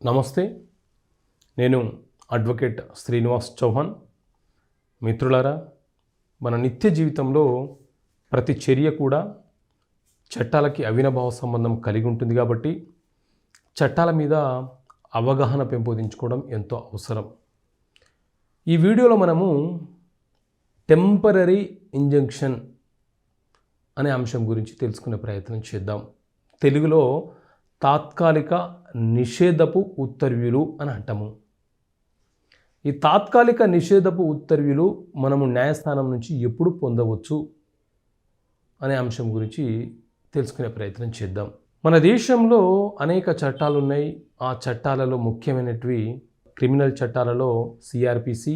నమస్తే, నేను అడ్వకేట్ శ్రీనివాస్ చౌహాన్. మిత్రులారా, మన నిత్య జీవితంలో ప్రతి చర్య కూడా చట్టాలకి అవినాభావ సంబంధం కలిగి ఉంటుంది. కాబట్టి చట్టాల మీద అవగాహన పెంపొందించుకోవడం ఎంతో అవసరం. ఈ వీడియోలో మనము టెంపరరీ ఇంజంక్షన్ అనే అంశం గురించి తెలుసుకునే ప్రయత్నం చేద్దాం. తెలుగులో తాత్కాలిక నిషేధపు ఉత్తర్వులు అని అంటాము. ఈ తాత్కాలిక నిషేధపు ఉత్తర్వులు మనము న్యాయస్థానం నుంచి ఎప్పుడు పొందవచ్చు అనే అంశం గురించి తెలుసుకునే ప్రయత్నం చేద్దాం. మన దేశంలో అనేక చట్టాలు ఉన్నాయి. ఆ చట్టాలలో ముఖ్యమైనవి క్రిమినల్ చట్టాలలో సిఆర్పిసి,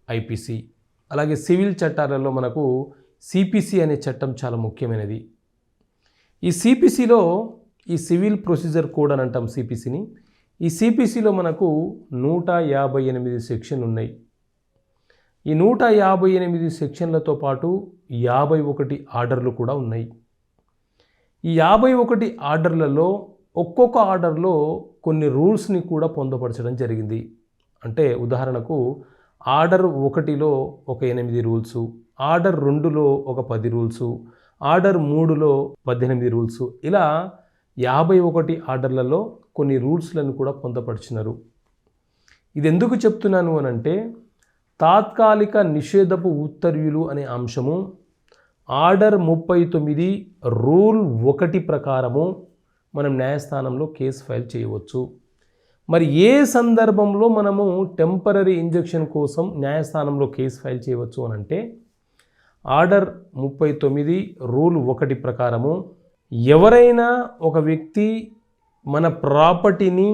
ఐపిసి, అలాగే సివిల్ చట్టాలలో మనకు సిపిసి అనే చట్టం చాలా ముఖ్యమైనది. ఈ సిపిసిలో ఈ సివిల్ ప్రొసీజర్ కోడ్ అని అంటాం సిపిసిని. ఈ సిపిసిలో మనకు 158 సెక్షన్లు ఉన్నాయి. ఈ 158 సెక్షన్లతో పాటు 51 ఆర్డర్లు కూడా ఉన్నాయి. ఈ 51 ఆర్డర్లలో ఒక్కొక్క ఆర్డర్లో కొన్ని రూల్స్ని కూడా పొందుపరచడం జరిగింది. అంటే ఉదాహరణకు ఆర్డర్ 1లో ఒక 8 రూల్సు, ఆర్డర్ 2లో ఒక 10 రూల్సు, ఆర్డర్ 3లో 18 రూల్సు, ఇలా 51 ఆర్డర్లలో కొన్ని రూల్స్లను కూడా పొందపరిచినారు. ఇది ఎందుకు చెప్తున్నాను అనంటే, తాత్కాలిక నిషేధపు ఉత్తర్వులు అనే అంశము ఆర్డర్ 39 రూల్ 1 ప్రకారము మనం న్యాయస్థానంలో కేసు ఫైల్ చేయవచ్చు. మరి ఏ సందర్భంలో మనము టెంపరరీ ఇంజెక్షన్ కోసం న్యాయస్థానంలో కేసు ఫైల్ చేయవచ్చు అనంటే, ఆర్డర్ 39 రూల్ 1 ప్రకారము ఎవరైనా ఒక వ్యక్తి మన ప్రాపర్టీని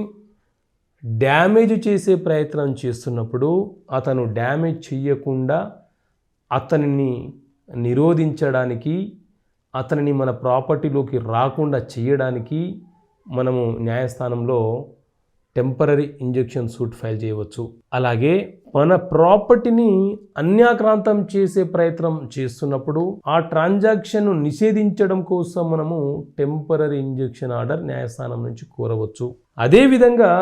డ్యామేజ్ చేసే ప్రయత్నం చేస్తున్నప్పుడు అతను డ్యామేజ్ చేయకుండా అతనిని నిరోధించడానికి, అతనిని మన ప్రాపర్టీలోకి రాకుండా చేయడానికి మనము న్యాయస్థానంలో టెంపరరీ ఇంజెక్షన్ సూట్ ఫైల్ చేయవచ్చు. అలాగే మన ప్రాపర్టీని అన్యాక్రాంతం చేసే ప్రయత్నం చేస్తున్నప్పుడు ఆ ట్రాన్సాక్షన్ను నిషేధించడం కోసం మనము టెంపరరీ ఇంజెక్షన్ ఆర్డర్ న్యాయస్థానం నుంచి కోరవచ్చు. అదేవిధంగా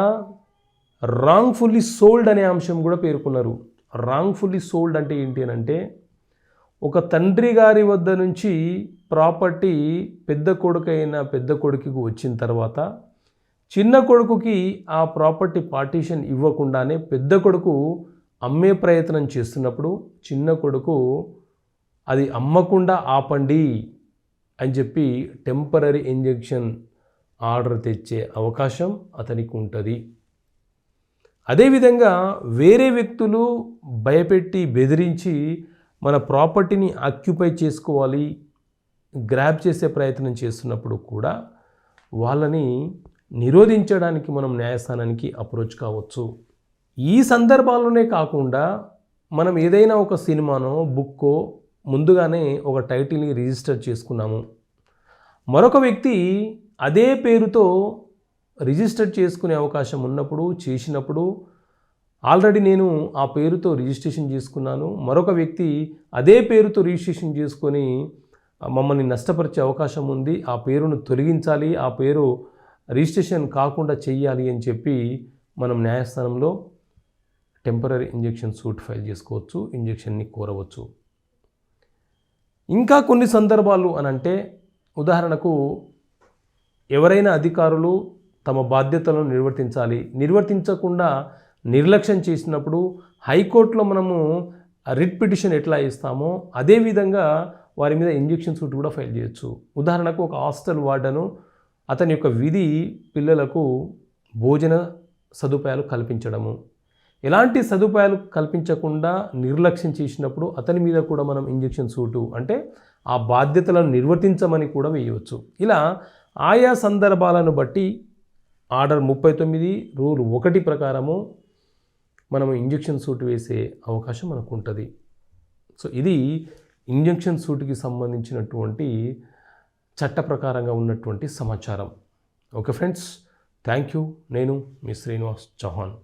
రాంగ్ఫుల్లీ సోల్డ్ అనే అంశం కూడా పేర్కొన్నారు. రాంగ్ఫుల్లీ సోల్డ్ అంటే ఏంటి అని అంటే, ఒక తండ్రి గారి వద్ద నుంచి ప్రాపర్టీ పెద్ద కొడుకుకి వచ్చిన తర్వాత చిన్న కొడుకుకి ఆ ప్రాపర్టీ పార్టీషన్ ఇవ్వకుండానే పెద్ద కొడుకు అమ్మే ప్రయత్నం చేస్తున్నప్పుడు చిన్న కొడుకు అది అమ్మకుండా ఆపండి అని చెప్పి టెంపరరీ ఇంజెక్షన్ ఆర్డర్ తెచ్చే అవకాశం అతనికి ఉంటుంది. అదేవిధంగా వేరే వ్యక్తులు భయపెట్టి బెదిరించి మన ప్రాపర్టీని ఆక్యుపై చేసుకోవాలి, గ్రాబ్ చేసే ప్రయత్నం చేస్తున్నప్పుడు కూడా వాళ్ళని నిరోధించడానికి మనం న్యాయస్థానానికి అప్రోచ్ కావచ్చు. ఈ సందర్భాల్లోనే కాకుండా మనం ఏదైనా ఒక సినిమానో బుక్కో ముందుగానే ఒక టైటిల్ని రిజిస్టర్ చేసుకున్నాము. మరొక వ్యక్తి అదే పేరుతో రిజిస్టర్ చేసుకునే అవకాశం చేసినప్పుడు ఆల్రెడీ నేను ఆ పేరుతో రిజిస్ట్రేషన్ చేసుకున్నాను, మరొక వ్యక్తి అదే పేరుతో రిజిస్ట్రేషన్ చేసుకొని మమ్మల్ని నష్టపరిచే అవకాశం ఉంది, ఆ పేరును తొలగించాలి, ఆ పేరు రిజిస్ట్రేషన్ కాకుండా చెయ్యాలి అని చెప్పి మనం న్యాయస్థానంలో టెంపరరీ ఇంజెక్షన్ సూట్ ఫైల్ చేసుకోవచ్చు, ఇంజెక్షన్ని కోరవచ్చు. ఇంకా కొన్ని సందర్భాలు అనంటే, ఉదాహరణకు ఎవరైనా అధికారులు తమ బాధ్యతలను నిర్వర్తించకుండా నిర్లక్ష్యం చేసినప్పుడు హైకోర్టులో మనము రిట్ పిటిషన్ ఎట్లా ఇస్తామో అదేవిధంగా వారి మీద ఇంజెక్షన్ సూట్ కూడా ఫైల్ చేయొచ్చు. ఉదాహరణకు ఒక హాస్టల్ వార్డను అతని యొక్క విధి పిల్లలకు భోజన సదుపాయాలు కల్పించడము, ఎలాంటి సదుపాయాలు కల్పించకుండా నిర్లక్ష్యం చేసినప్పుడు అతని మీద కూడా మనం ఇంజెక్షన్ సూటు అంటే ఆ బాధ్యతలను నిర్వర్తించమని కూడా వేయవచ్చు. ఇలా ఆయా సందర్భాలను బట్టి ఆర్డర్ 39 రూల్ 1 ప్రకారము మనము ఇంజెక్షన్ సూట్ వేసే అవకాశం మనకు ఉంటుంది. సో ఇది ఇంజెక్షన్ సూట్కి సంబంధించినటువంటి చట్ట ప్రకారంగా ఉన్నటువంటి సమాచారం. Okay friends, thank you. నేను మీ శ్రీనివాస్ చౌహాన్.